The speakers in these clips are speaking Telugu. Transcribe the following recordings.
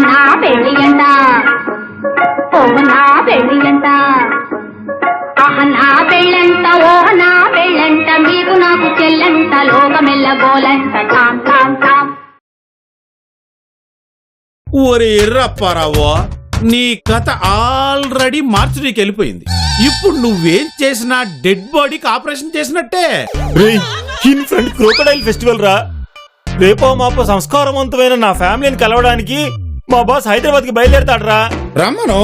నా పెళ్ళి అంట నా పెళ్ళి అంట నా పెళ్ళంట ఓ నా పెళ్ళంట మీకు నాకు చెల్లంట లోకమెల్ల గోలంట టామ్ టామ్ టామ్. ఒరే ఎర్రప్పారావో, నీ కథ ఆల్రెడీ మార్చురీకి వెళ్ళిపోయింది. ఇప్పుడు నువ్వేం చేసినా డెడ్ బాడీకి ఆపరేషన్ చేసినట్టే. ఇన్ ఫ్రంట్ క్రోకడైల్ ఫెస్టివల్ రా. రేపో మాపో సంస్కారవంతమైన నా ఫ్యామిలీని కలవడానికి మా బాస్ హైదరాబాద్ కి బయలుదేరతాడరా. రమ్మను,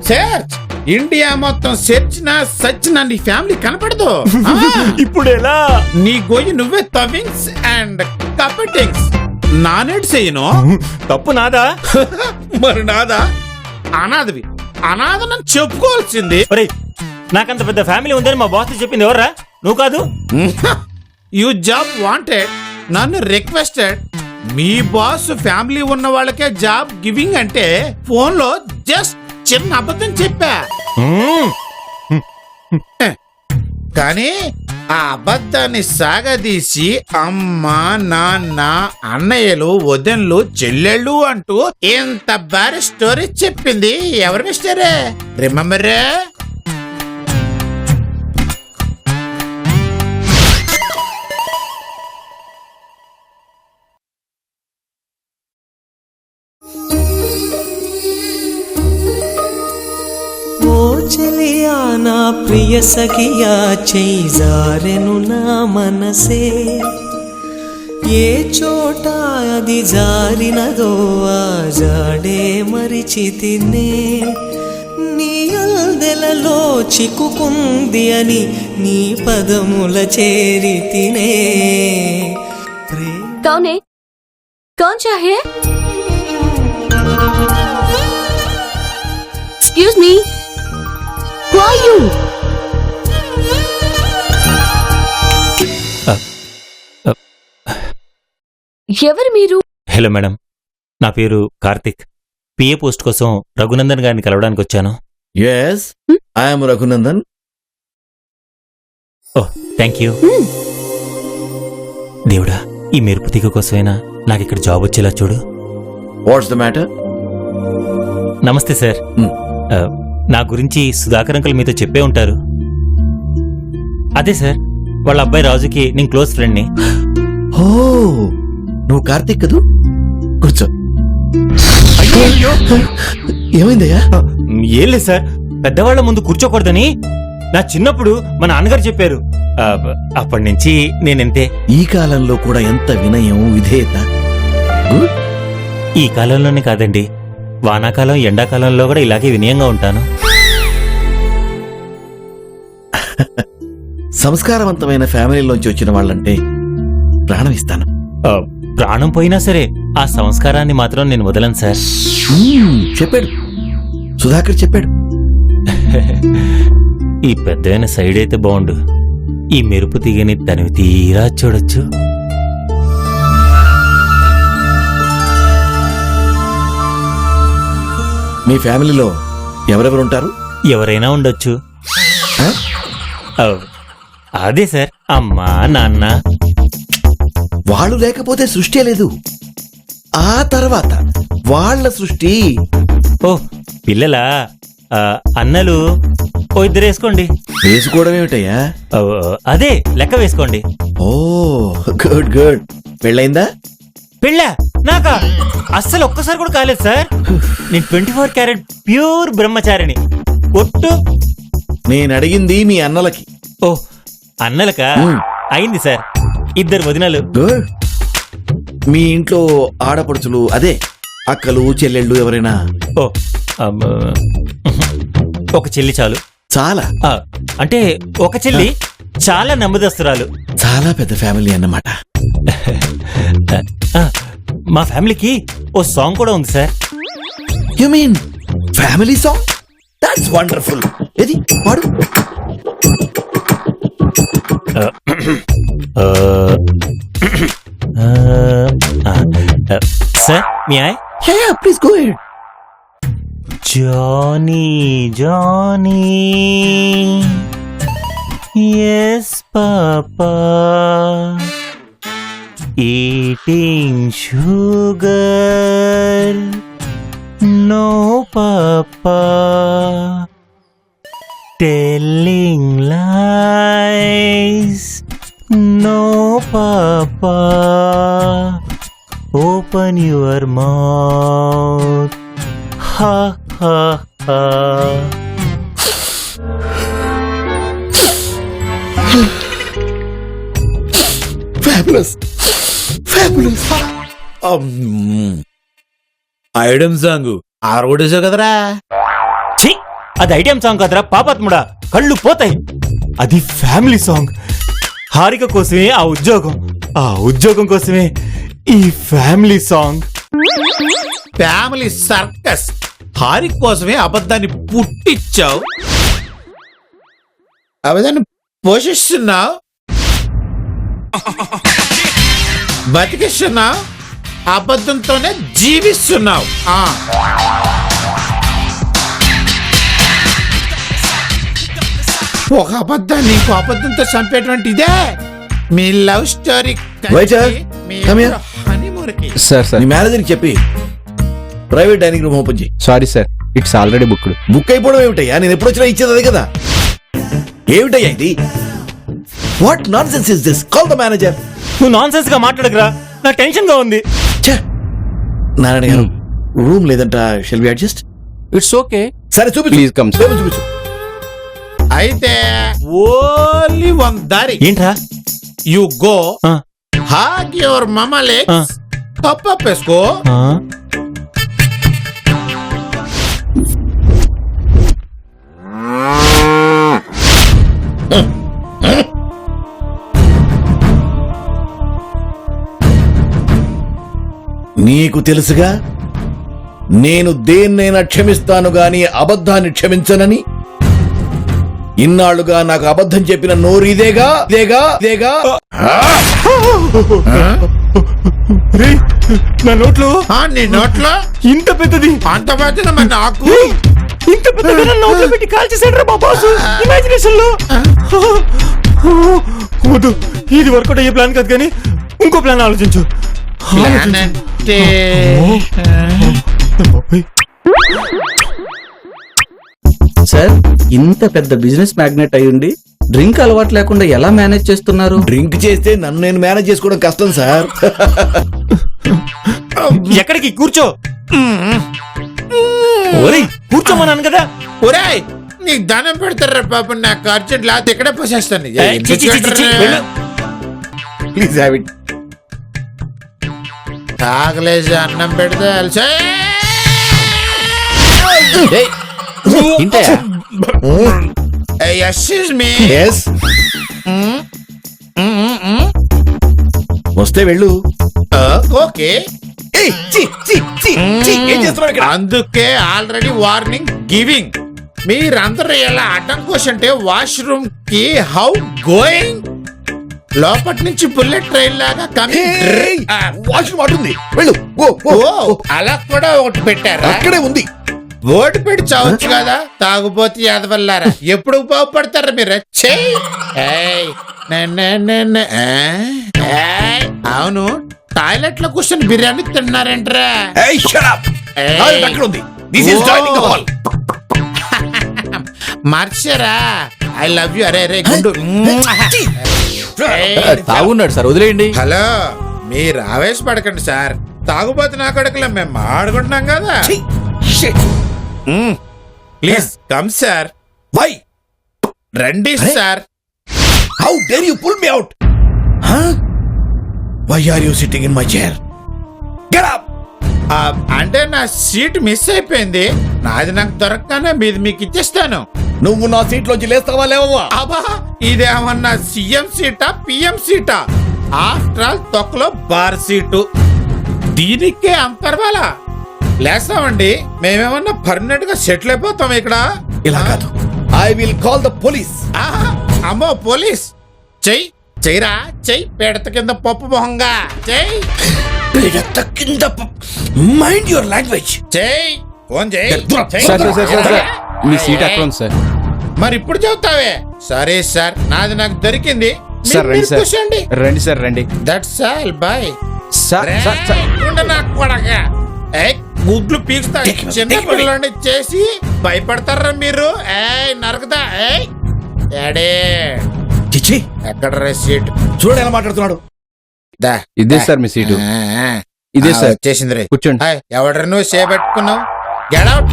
సెర్చ్ ఇండియా మొత్తం సెర్చినా సచ్చినా నీ ఫ్యామిలీ కనపడదు. ఇప్పుడు ఎలా? నీ గొయ్యి నువ్వే తవ్వింగ్స్ అండ్ కపెటింగ్స్ నానేడు చేయను. తప్పు నాదా? మరి నాదా? అనాథవి, అనాథనని చెప్పుకోవాల్సింది. నాకంత పెద్ద ఫ్యామిలీ ఉందని మా బాస్ చెప్పింది ఎవర్రా? నువ్వు కాదు. యూ జాబ్ వాంటెడ్, నన్ను రిక్వెస్టెడ్. మీ బాస్ ఫ్యామిలీ ఉన్న వాళ్ళకే జాబ్ గివింగ్ అంటే ఫోన్ లో జస్ట్ చిన్న అబద్ధం చెప్పా. కానీ ఆ అబద్ధాన్ని సాగదీసి అమ్మ నాన్న అన్నయ్యలు వదినలు చెల్లెళ్ళు అంటూ ఇంత భారీ స్టోరీ చెప్పింది ఎవరు మిస్టరే? రిమెంబరే? చలియా నా ప్రియ సఖియా చేజారెను నా మనసే, ఏ చోట అది జారినదో ఆ జాడే మరిచితినే, నీ అల్దెలలో చిక్కుకుంది అని నీ పదముల చేరితినే. कौन है? कौन चाहिए? Excuse me. Who are you? ఎవరు మీరు? హలో మేడం, నా పేరు కార్తిక్. పిఏ పోస్ట్ కోసం రఘునందన్ గారిని కలవడానికి వచ్చాను. Yes, I am Raghunandan. Oh, thank you. దేవుడా, ఈ మెరుపు తీగ కోసమైనా నాకు ఇక్కడ జాబ్ వచ్చేలా చూడు. What's the matter? నమస్తే సార్. నా గురించి సుధాకర్ అంకుల్ మీతో చెప్పే ఉంటారు. అదే సార్, వాళ్ళ అబ్బాయి రాజుకి నేను క్లోజ్ ఫ్రెండ్ని. ఓ, నువ్వు కార్తీక్ కదూ? కూర్చో. ఏమైందయ్యా? ఏం లేదు సార్, పెద్దవాళ్ల ముందు కూర్చోకూడదని నా చిన్నప్పుడు మా నాన్నగారు చెప్పారు. అప్పటి నుంచి నేనంతే. ఈ కాలంలో కూడా ఎంత వినయం విధేయత. ఈ కాలంలోనే కాదండి, వానాకాలం ఎండాకాలంలో కూడా ఇలాగే వినయంగా ఉంటాను. సంస్కారవంతమైన ఫ్యామిలీలోంచి వచ్చిన వాళ్ళంటే ప్రాణం ఇస్తాను. ప్రాణం పోయినా సరే ఆ సంస్కారాన్ని మాత్రం నేను వదలను సార్. చెప్పాడు, సుధాకర్ చెప్పాడు. ఈ పెద్దైన సైడ్ అయితే బాగుండు. ఈ మెరుపు తీగని తనివి తీరా చూడొచ్చు. మీ ఫ్యామిలీలో ఎవరెవరుంటారు? ఎవరైనా ఉండొచ్చు. అదే సార్, అమ్మా నాన్న. వాళ్ళు లేకపోతే సృష్టి లేదు. ఆ తర్వాత వాళ్ళ సృష్టి. ఓ పిల్లలా? అన్నలు ఓ ఇద్దరు వేసుకోండి. వేసుకోవడం ఏమిటయ్యా? అదే లెక్క వేసుకోండి. ఓ గుడ్ గుడ్. పెళ్ళైందా? పెళ్ళా? నాకా? అస్సలు ఒక్కసారి కూడా కాలేదు సార్. నేను 24 క్యారెట్ ప్యూర్ బ్రహ్మచారిని. ఒట్టు. నేను అడిగింది మీ అన్నలకి. ఓ అన్నలకా? అయింది సార్, 2 వదినలు. గుడ్. మీ ఇంట్లో ఆడపడుచులు, అదే అక్కలు చెల్లెళ్ళు ఎవరైనా? ఓ ఒక చెల్లి చాలు. చాలా అంటే ఒక చెల్లి చాలా నమ్మదస్తురాలు. చాలా పెద్ద ఫ్యామిలీ అన్నమాట. మా ఫ్యామిలీకి ఓ సాంగ్ కూడా ఉంది sir. You mean family song? That's wonderful. ఏది పాడు. సార్ మీ ఆయ్? Yeah, please go ahead. Johnny, Johnny, yes, Papa. eating sugar. No, Papa. Telling lies. No, Papa. Open your mouth. Ha ha ha. Fabulous fabulous. Item song ఆరోడేసా కదరా. ఛీ, అది ఐటెం సాంగ్ కదరా పాపాత్ముడా, కళ్ళు పోతాయి. అది ఫ్యామిలీ సాంగ్. హారిక కోసమే ఆ ఉద్యోగం కోసమే ఈ family song. Family circus. Haarika కోసమే అబద్ధాన్ని పుట్టించావు, అబద్ధాన్ని పోషిస్తున్నావు, బతికిస్తున్నావు, అబద్ధంతోనే జీవిస్తున్నావు. ఒక అబద్ధాన్ని ఇంకో అబద్ధంతో చంపేటువంటి ఇదే మీ love story. Waiter, come here. హనీమూన్కి సార్ నీ మేనేజర్కి చెప్పి ప్రైవేట్ డైనింగ్ రూమ్ ఓపెన్ చేయి. Sorry sir, it's already booked. Book అయిపోవడం ఏమిటయ్యా? నేను ఎప్పుడు వచ్చినా ఇచ్చేది అదే కదా. ఏమిటయ్యా ఇది? What non sense is this? Call the manager. నువ్వు నాన్ సెన్స్ గా మాట్లాడకురా, నాకు టెన్షన్ గా ఉంది. నారాయణ గారు, రూమ్ లేదంట, shall we adjust? It's okay, సరే చూపించు. Please come. చూపించు. అయితే ఓన్లీ వన్ దారి. ఏంట్రా? యు గో ఆ, హాగ్ యువర్ మమ ఆ. లెగ్స్, తప్పేసుకో. ఆ. నీకు తెలుసుగా, నేను దేన్నైనా క్షమిస్తాను గాని అబద్ధాన్ని క్షమించనని. ఇన్నాళ్లుగా నాకు అబద్ధం చెప్పిన నోరు ఇదేగా. రేయ్, నా నోట్లో నీ నోట్లో ఇంత పెద్దది, అంత పెద్దది మరి నాకు. ఇంత పెద్దగా నా నోట్లో పెట్టి కాల్చేసాడు మా బాసు ఇమాజినేషన్ లో. వద్దు, ఇది వర్కౌట్ అయ్యే ప్లాన్ కాదు, కానీ ఇంకో ప్లాన్ ఆలోచించు. ప్లాన్ అంటే సార్, ఇంత పెద్ద బిజినెస్ మ్యాగ్నెట్ అయ్యుండి డ్రింక్ అలవాటు లేకుండా ఎలా మేనేజ్ చేస్తున్నారు? డ్రింక్ చేస్తే నన్ను నేను మేనేజ్ చేసుకోవడం కష్టం సార్. ఎక్కడికి? కూర్చో. ఓరి కూర్చోమన్నాను కదా. ఒరేయ్, నీకు దండం పెడతారా పాపం, నాకు అర్జెంట్ లేకపోతే ఇక్కడే పోసేస్తాను. చి, చి, చి, చి, వెళ్ళు. Please have it. తాగలేసి అన్నం పెడితే అలసే. ఇంతయా? Excuse me. ఎస్, వస్తే వెళ్ళు. ఓకే. ఏయ్, చి, చి, చి, చి, ఏం చేస్తున్నావు ఇక్కడ? అందుకే ఆల్రెడీ వార్నింగ్ గివింగ్. మీరందరూ ఎలా అడ్డం కూర్చుంటే వాష్రూమ్ కి హౌ గోయింగ్, లోపటి నుంచి బుల్లెట్ ట్రైన్ లాగా కమింగ్. వాష్రూమ్ అటుంది, వెళ్ళు. Go, go, go. అలా కూడా ఒకటి పెట్టారా? అక్కడే ఉంది. ఓటు పెట్టి చావచ్చు కదా, తాగుపోతే ఎదవల్లారా. ఎప్పుడు బాగుపడతారా మీరు? ఛీ! ఏయ్, ఏయ్, అవును, టాయిలెట్ లో కూర్చొని బిర్యానీ తిన్నారేంట్రా? ఏయ్, shut up. ఏయ్. టాయిలెట్ అక్కడ ఉంది. This is joining the hall. మార్చారా? I love you. అరే రే గుండు. తాగున్నాడు సార్, వదిలేయండి. హలో, మీరు ఆవేశపడకండి సార్. తాగుబోతు నా కొడుకులా మేము ఆడుకుంటున్నాం కదా. Please come sir. వై? రండి sir. How dare you pull me out? Why are you sitting in my chair? Get up. అంటే నా సీట్ మిస్ అయిపోయింది. నాది నాకు దొరకగానే మీది మీకు ఇచ్చేస్తాను. నువ్వు నా సీట్ లోంచి లేస్తావా లేవా? అబ్బా, ఇదేమన్నా సీఎం సీటా పిఎం సీటా? ఆఫ్టర్ ఆల్ తొక్కలో బార్ సీటు, దీనికే అంతర్వాలా? లేస్తామండి, మేమేమన్నా పర్మనెంట్ గా సెటిల్ అయిపోతాం ఇక్కడ. ఇలా కాదు, I will call the police. అమ్మో పోలీస్! చెయ్యి చెయ్యరా, చెయ్యి. పెడత కింద పప్పు మొహంగా చెయ్యి. Mind your language. చెయ్యి, ఫోన్ చెయ్యి. సార్ సార్ సార్ సార్, మీ సీట్ అక్కడ ఉంది సార్. మరి ఇప్పుడు చెబుతావే? సరే సార్, నాది నాకు దొరికింది. సార్ రండి సార్ కూర్చోండి. రండి సార్ రండి that's all boy. Sir sir sir నాకు కొడగా గుడ్లు పీక్స్తా చిన్న పిల్లని చేసి భయపడతారా మీరు? ఏయ్ నరకదా? ఏయ్ ఎడే చిచ్చి ఎక్కడ సీట్? చూడండి ఎలా మాట్లాడుతున్నాడు. దా ఇదే సార్ మీ సీటు. ఇదే సార్. వచ్చేసింది రే. కూర్చోండి. ఎవడరు నువ్వు చేపెట్టుకున్నావు? Get out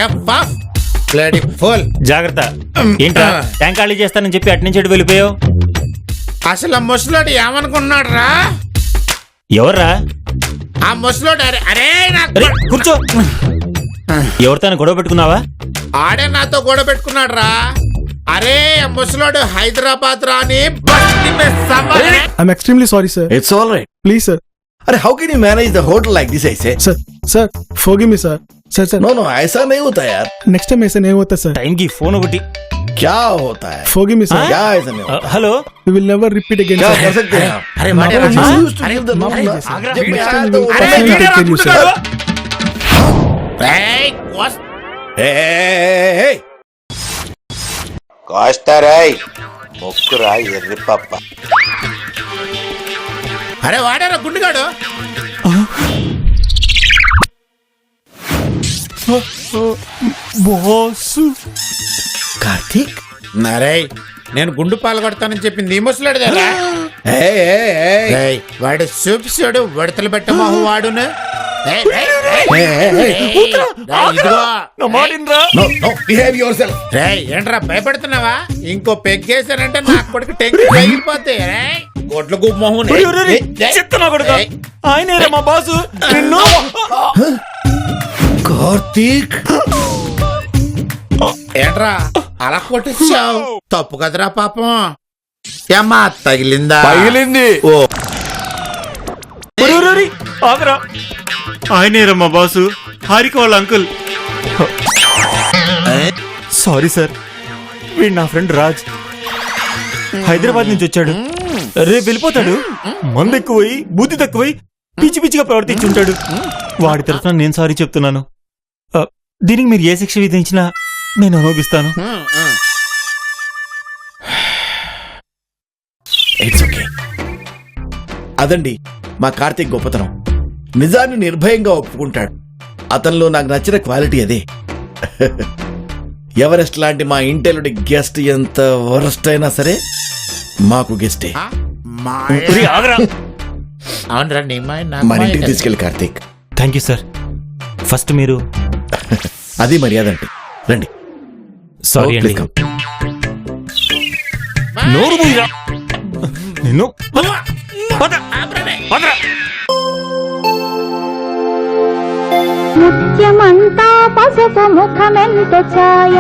of bloody fool. జాగ్రత్త. ఏంట్రా ట్యాంక్ ఖాళీ చేస్తానని చెప్పి అటు నుంచి అటు వెళ్ళిపోయావు? అసలు ఆ ముసలోడు ఏమనుకున్నాడు రా? ఎవర్రా? ఆ ముసలోడు అరే అరే నాకు అరే కూర్చో. ఎవరితో గొడవ పెట్టుకున్నావా? ఆడే నాతో గొడవ పెట్టుకున్నాడు రా. అరే ఆ ముసలోడు హైదరాబాద్ రాని బస్తీ మే సమర్. I'm extremely sorry, sir. It's all right. Please, sir. अरे how can you manage the hotel like this ऐसे? Sir, forgive me, sir. Sir. No no ऐसा नहीं होता यार. Next time ऐसा नहीं होता, sir. టైంకి ఫోన్ ఒకటి. क्या होता है? Forgive me, sir. क्या ऐसा नहीं होता? Hello. We will never repeat again, क्या sir. कर सकते हैं आप? अरे माफ मारे कीजिए, You sir. used to give the माफ number. कीजिए, sir. जब Next मैं time आया we तो will वो- personally take care of you, sir. కోస్తారాయ్ మొక్కురాయ్ ఎర్రి పప్ప. అరే వాడారా గుండుగాడు? కార్తీక్ నరే నేను గుండు పాలు కొడతానని చెప్పింది ఈ ముసలాడు కదా. hey hey hey ఏయ్, వాడు చూపిస్తాడు వడతలు పెట్ట మొహం వాడును. ఏయ్, ఏయ్, ఏయ్, hey hey ఏయ్, ఇదిగో. no no behave yourself. రేయ్, ఏంట్రా భయపడుతున్నావా? ఇంకో పెగ్గేసానంటే నాకు కొడుకు టెంకి పగిలిపోతాయి. రేయ్, గొడ్ల గుబ్బ మొహం. చెప్తున్నా కొడుకు. ఆయనే మా బాసు. నిన్ను కార్తీక్ ఏంట్రా అలా కొట్టించావు? తప్పు కదరా పాపం. ఏమ్మా తగిలిందా? పగిలింది. ఓ ఆగరా. ఆయనేరా మా బాసు, హారిక వాళ్ళ అంకుల్. సారీ సార్, వీడు నా ఫ్రెండ్ రాజ్. హైదరాబాద్ నుంచి వచ్చాడు. రేపు వెళ్ళిపోతాడు. మందు ఎక్కువై బుద్ధి తక్కువై పిచ్చి పిచ్చిగా ప్రవర్తించుంటాడు. వాడి తరఫున నేను సారీ చెప్తున్నాను. దీనికి మీరు ఏ శిక్ష విధించినా నేను అనుభవిస్తాను. It's okay. అదండి మా కార్తీక్ గొప్పతనం. నిజాన్ని నిర్భయంగా ఒప్పుకుంటాడు. అతనిలో నాకు నచ్చిన క్వాలిటీ అదే. ఎవరెస్ట్ లాంటి మా ఇంటెలుడి గెస్ట్ ఎంత వరస్ట్ అయినా సరే మాకు గెస్టే. అవునరా నీ మన ఇంటికి తీసుకెళ్ళి Karthik. Thank you sir. First మీరు. అది మర్యాద అంటే. రండి. సారీ అండి. Please come. నోరు మూయరా. నిన్ను ముత్యమంతా పసుపు ముఖమెంత ఛాయ,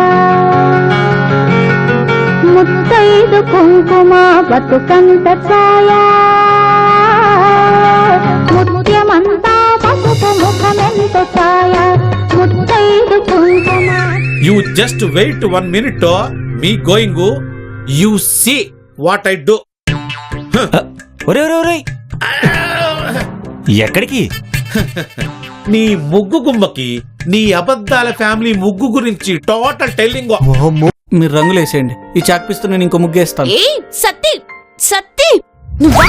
ముత్తైదు కుంకుమ బతుకంత ఛాయ. ముత్యమంతా పసుపు ముఖమెంత ఛాయ, ముత్తైదు కుంకుమ. You just wait 1 minute. Me going you see what I do. ఒరే ఒరే ఒరే, ఎక్కడికి? నీ ముగ్గు గుమ్మకి నీ అబద్ధాల ఫ్యామిలీ ముగ్గు గురించి టోటల్ టెల్లింగ్. మీరు రంగులు వేసేయండి. ఈ చాక్ పిస్తూ నేను ఇంకో ముగ్గేస్తాను. ఏ సత్తి సత్తి నువ్వు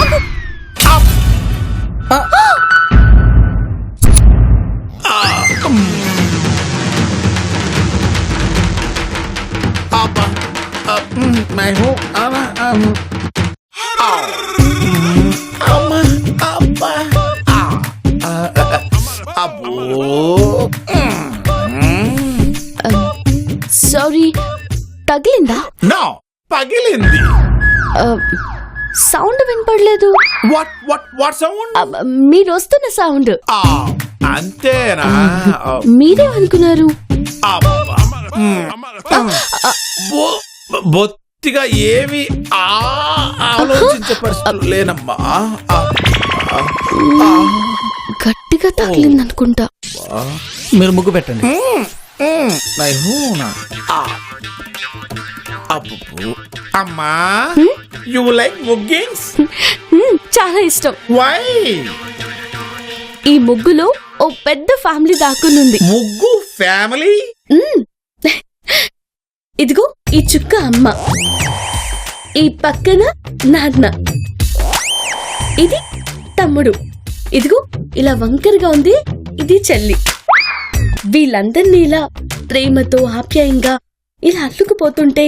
సారీ, తగిలిందా? నో, పగిలింది. సౌండ్ వినపడలేదు. What what what sound? మీరు వస్తున్న సౌండ్. అంతేనా? మీరేమనుకున్నారు? బొత్తిగా ఏమి ఆలోచించే పరిస్థితులు లేనమ్మా. గట్టిగా తగిలిందనుకుంటా. మీరు ముగ్గు పెట్టండి. అమ్మా, యు లైక్ ముగ్గింగ్స్? చాలా ఇష్టం. వై? ఈ ముగ్గులో ఓ పెద్ద ఫ్యామిలీ దాక్కునుంది. ముగ్గు ఫ్యామిలీ? ఇదిగో ఈ చుక్క అమ్మ, ఈ పక్కన నాన్న, ఇది తమ్ముడు, ఇదిగో ఇలా వంకరగా ఉంది ఇది చెల్లి. వీళ్ళందరినీ ఇలా ప్రేమతో ఆప్యాయంగా ఇలా అల్లుకుపోతుంటే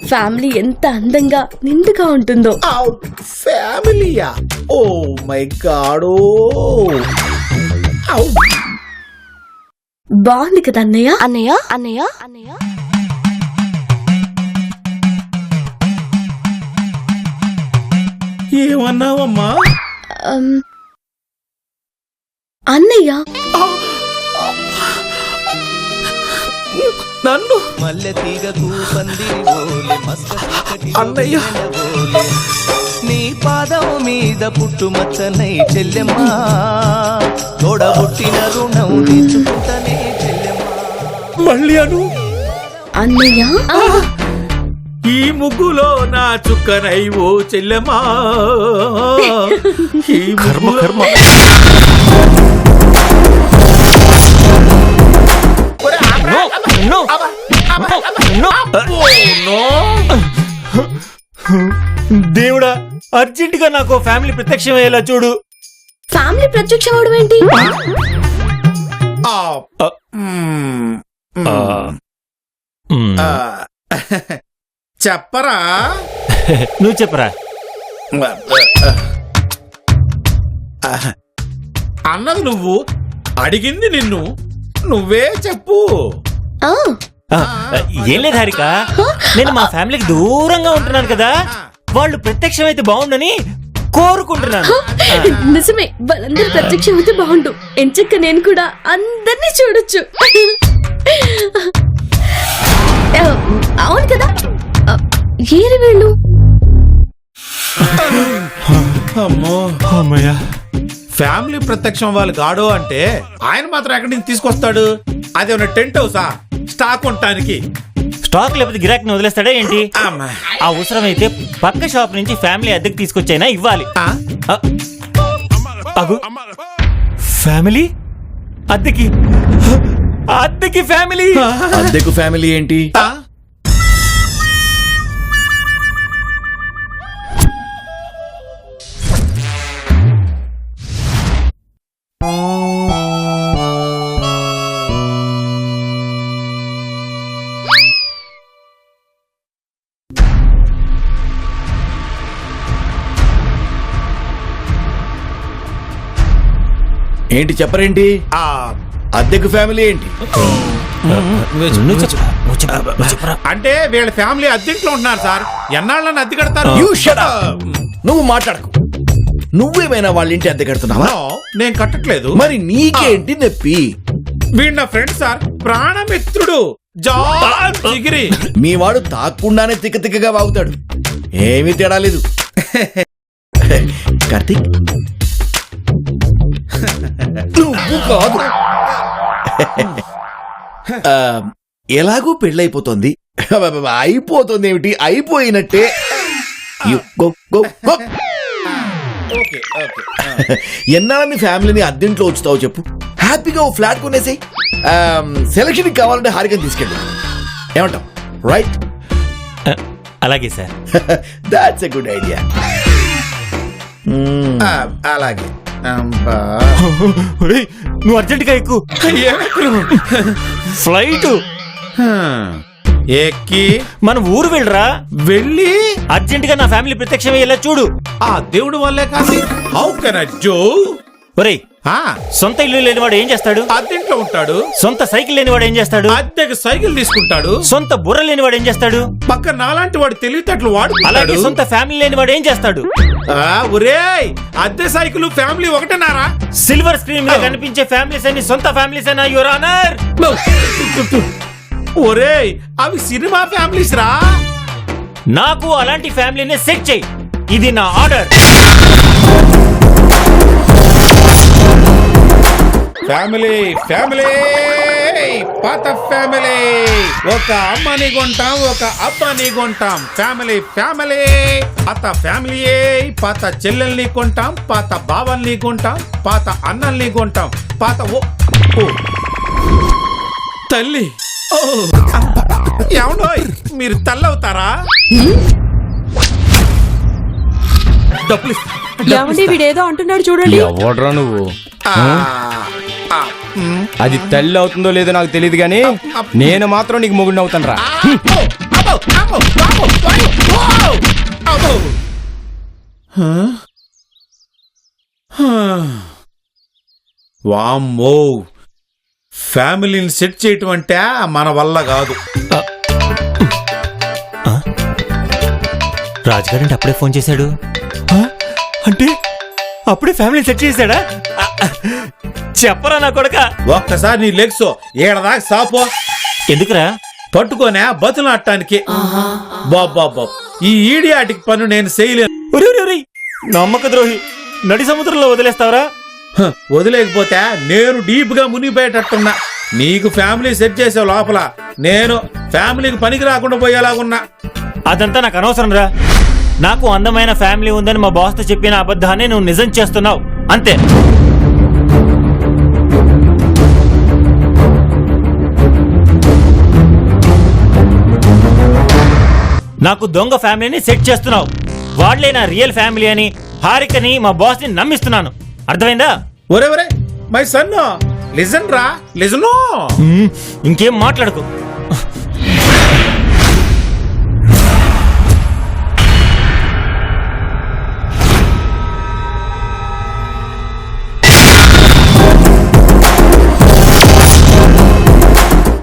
ఫ్యామిలీ ఎంత అందంగా నిండుగా ఉంటుందో. ఫ్యామిలీయా? Oh my god! బాగుంది కదా అన్నయ్య? అన్నయ్య అన్నయ్య అన్నయ్య ఏమన్నావమ్మా? అన్నయ్య నన్ను మల్లె తీగకు పందిరి ఓలే మస్క చీకటి అన్నయ్య. ఓలే. నీ పాదం మీద పుట్టుమచ్చనై చెల్లెమ్మా, తోడబుట్టిన రుణం తీర్చుకుంటనే చెల్లెమ్మా. మళ్ళీ అను. అన్నయ్య ఈ ముగ్గులో నా చుక్కనై ఓ చెల్లెమా. ఈ కర్మ ముగ్గులో- కర్మ. No, no, no. నో. దేవుడా, అర్జెంట్ గా నాకు ఫ్యామిలీ ప్రత్యక్షం అయ్యేలా చూడు. ఫ్యామిలీ ప్రత్యక్షం అవడం ఏంటి? ఆ, మ్మ్. ఆ, చెప్పరా? నువ్వు చెప్పరా. అన్నది నువ్వు, అడిగింది నిన్ను, నువ్వే చెప్పు. ఆ, ఆ, ఏం లేదు హారిక, నేను మా ఫ్యామిలీకి దూరంగా ఉంటున్నాను కదా, వాళ్ళు ప్రత్యక్షం అయితే బాగుండని కోరుకుంటున్నాను. నిజమే, వాళ్ళందరూ ప్రత్యక్షం అయితే బాగుండు. ఎంచక్క నేను కూడా అందరినీ చూడొచ్చు. అవును కదా, ఏరి వీళ్ళు? అమ్మో, అమ్మయ్యా. ఫ్యామిలీ ప్రత్యక్షం వాళ్ళు గాడు అంటే ఆయన మాత్రం ఎక్కడి నుంచి తీసుకొస్తాడు? అదేమన్నా టెంట్ హౌసా స్టాక్ ఉండటానికి? స్టాక్ లేకపోతే గిరాకీని వదిలేస్తాడా ఏంటి? అమ్మా. అవసరమైతే పక్క షాప్ నుంచి ఫ్యామిలీ అద్దెకి తీసుకొచ్చైనా ఇవ్వాలి. ఆ? అగు, ఫ్యామిలీ అద్దెకి, అద్దెకి ఫ్యామిలీ. అద్దెకు ఫ్యామిలీ ఏంటి? ఆ? ఏంటి చెప్పరేంటి? ఆ, అద్దెకు ఫ్యామిలీ ఏంటి? నువ్వు చెప్పరా, నువ్వు చెప్పరా, నువ్వు చెప్పరా. అంటే వీళ్ళ ఫ్యామిలీ అద్దెంట్లో ఉంటున్నారు సార్. ఎన్నాళ్ళని అద్దె కడతారు? You shut up. నువ్వు మాట్లాడకు. నువ్వేమైనా వాళ్ళ ఇంటి అద్దె కడుతున్నావా? No, నేను కట్టట్లేదు. మరి నీకేంటి నొప్పి? వీడు నా ఫ్రెండ్ సార్, ప్రాణమిత్రుడు, జాన్ జిగిరి. మీ వాడు తాక్కుండానే తిక్క తిక్కగా వాగుతాడు, ఏమీ తేడా లేదు. కార్తీక్, నువ్వు కాదు. ఆ, ఎలాగూ పెళ్ళైపోతుంది. అయిపోతుంది ఏమిటి? అయిపోయినట్టే. You go, go, go. Okay, okay. ఎన్నాళ్ళని ఫ్యామిలీని అద్దెంట్లో ఉంచుతావు చెప్పు? హ్యాపీగా ఓ ఫ్లాట్ కొనేసి సెలక్షన్ కావాలంటే హారికని తీసుకెళ్ళి. ఏమంటావు? రైట్? అలాగే sir. That's a good idea. ఆ, అలాగే. అబ్బా. ఒరేయ్, నువ్వు అర్జెంట్ గా ఎక్కు. ఫ్లైట్ ఎక్కి మన ఊరు వెళ్ళరా, వెళ్ళి అర్జెంట్ గా నా ఫ్యామిలీ ప్రత్యక్షం అయ్యేలా చూడు. ఆ దేవుడు వల్లే కాదు. How can I do? ఒరేయ్, సొంత ఇల్లు లేనివాడు ఏం చేస్తాడు? అద్దెంట్లో ఉంటాడు. సొంత సైకిల్ లేనివాడు ఏం చేస్తాడు? అద్దెకి సైకిల్ తీసుకుంటాడు. సొంత బుర్ర లేనివాడు ఏం చేస్తాడు? పక్క నాలాంటి వాడు తెలివితేటలు అలాగే వాడుకుంటాడు. సొంత ఫ్యామిలీ లేనివాడు ఏం చేస్తాడు? ఒరేయ్, అద్దె సైకిల్ ఫ్యామిలీ ఒకటేనారా? సిల్వర్ స్క్రీన్ మీద కనిపించే ఫ్యామిలీస్ అని సొంత ఫ్యామిలీస్ అయినా యువర్ ఆనర్. ఒరేయ్, అవి సినిమా ఫ్యామిలీస్ రా. నాకు అలాంటి ఫ్యామిలీని సెట్ చెయ్యి, ఇది నా ఆర్డర్. ఫ్యామిలీ ఫ్యామిలీ పాత ఫ్యామిలీ. ఒక అమ్మని కొంటాం, ఒక అబ్బని కొంటాం. ఫ్యామిలీ ఫ్యామిలీ పాత ఫ్యామిలీ. పాత చెల్లెల్ని కొంటాం, పాత బావల్ని కొంటాం, పాత అన్నల్ని కొంటాం, పాత ఓ తల్లి. ఏమండోయ్, మీరు తల్లవుతారా? డబ్బులు ఏమండి వీడేదో అంటున్నాడు చూడండి ఎవడ్రా నువ్వు ఆ, ఆ, అది తల్లి అవుతుందో లేదో నాకు తెలియదు గానీ నేను మాత్రం నీకు మొగుడిని అవుతాను రా అబ్బో, అబ్బో, అబ్బో, అబ్బో, అబ్బో, అబ్బో. వామ్మో, ఫ్యామిలీని సెట్ చేయటం అంటే మన వల్ల కాదు. రాజుగారంటే అప్పుడే ఫోన్ చేశాడు అంటే అప్పుడే ఫ్యామిలీ సెట్ చేశాడా చెప్పరా నా కొడక. ఒక్కసారి నీ లెగ్స్ ఏడదాకా సాపో. ఎందుకురా? పట్టుకోనే బతులాడటానికి. బాబా, ఈ ఈడియాటికి పను నేను చేయలేను. ఒరేయ్, ఒరేయ్, ఒరేయ్, నమ్మక ద్రోహి, నడి సముద్రంలో వదిలేస్తావరా? హ, వదిలేకపోతే నేను డీప్ గా మునిగిపోయేటట్టున్నా. నీకు ఫ్యామిలీ సెట్ చేసే లోపల నేను ఫ్యామిలీకి పనికి రాకుండా పోయేలాగున్నా. అదంతా నాకు అనవసరం రా. నాకు అందమైన ఫ్యామిలీ ఉందని మా బాస్తో చెప్పిన అబద్ధాన్ని నువ్వు నిజం చేస్తున్నావు అంతే. నాకు దొంగ ఫ్యామిలీని సెట్ చేస్తున్నావు. వాళ్లే నా రియల్ ఫ్యామిలీ అని హారికని మా బాస్ ని నమ్మిస్తున్నాను. అర్థమైందా? ఒరే ఒరే, మై సన్ లిజన్ రా, లిజను. ఇంకేం మాట్లాడకు.